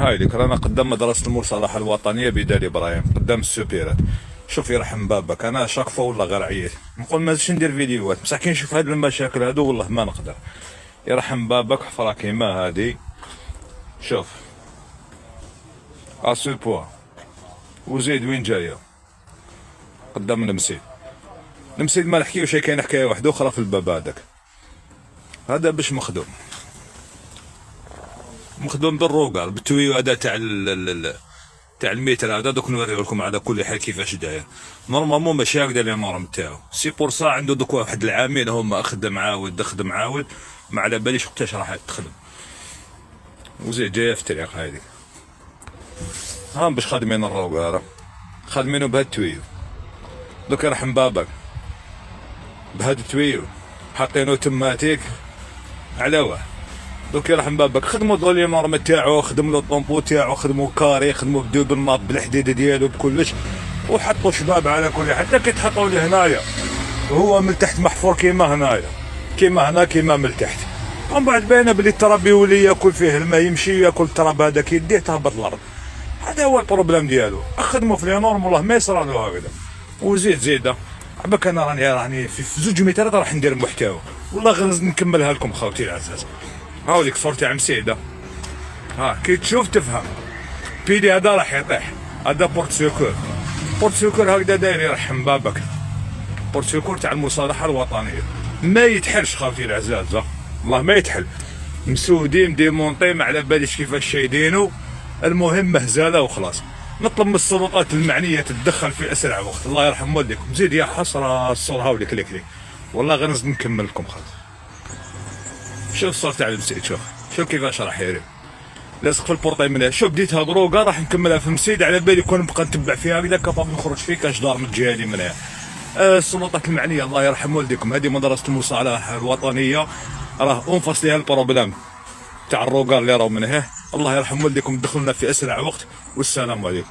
هاي لك رانا قدام مدرسة المصالحة الوطنية بدار إبراهيم قدام السوبيرات. شوف يرحم بابك، أنا شاقفة والله غير عييت، نقول ما زدتش ندير فيديوهات بصح كي نشوف هاد المشاكل هادو والله ما نقدر. يرحم بابك حفرة كيما هادي، شوف اسو بوا وزيد وين جاية قدام المسيد. المسيد ما نحكيوش، كاين حكاية واحدة أخرى في الباب هذاك، هذا باش مخدوم بالروقال بالتويو هذا تاع المتر هذا. دوك نوريو لكم على كل حال كيفاش داير. نورمالمون ماشي هكذا لي نورم تاعو، سي بور سا عنده دوك واحد العامين هما خدم عاود ما على باليش وقتاش راح تخدم. وزيد جايه في الطريق هذيك، ها باش خادمين الروقال خادمينو بهاد التويو. دوك يرحم بابك بهاد التويو حاطينو تماتيك على واه. دوك يرحم بابك خدموا دولي نورم تاعو، خدموا له الطومبو تاعو، خدموا كاري، خدموا بدو بالناط بالحديده ديالو بكلش، وحطوا شباب على كل. حتى كي تحطوا لي هنايا هو من تحت محفور كيما هنايا، كيما هنا كيما من تحت. ومن بعد باينه بلي التراب يولي ياكل فيه الماء، يمشي ياكل التراب هذاك يديه تهبط الارض. هذا هو البروبليم ديالو. خدموا في لي نورم والله ما يصرى له هكذا. وزيد زيده عباك انا راني في 2 مترات راح ندير محتوى والله غير نكملها لكم خوتي العزاز. هاوليك صورة تاع مسيدة، ها كي تشوف تفهم. بيدي هذا راح يطيح، هذا بورت سيكور. بورت سيكور هكذا داير يرحم بابك، بورت سيكور تاع المصالحة الوطنية ما يتحلش خوتي العزاز، والله ما يتحل. مسودين ديمونطي ما على باليش كيفاش شايدينو، المهم مهزالة وخلاص. نطلب من السلطات المعنية تتدخل في أسرع وقت. الله يرحم والديكم. زيد يا حسرة الصور هاوليك ليك والله غير نزيد نكمل لكم خلاص. شوف الصورة تاع المسيد، شوف كيفاش راح يري لاصق في البورطاي من هنا. شوف بديتها دروقه راح نكملها في المسيد، على بالي كون نبقى نتبع فيها هكذا كفاف نخرج فيه كاش دار من الجهه اللي من هنا. السلطات المعنيه الله يرحم والديكم، هذه مدرسه المصالحه الوطنيه راه انفصل لها البروبلام تاع الروقال اللي راهو من هنا. الله يرحم والديكم، دخلنا في اسرع وقت والسلام عليكم.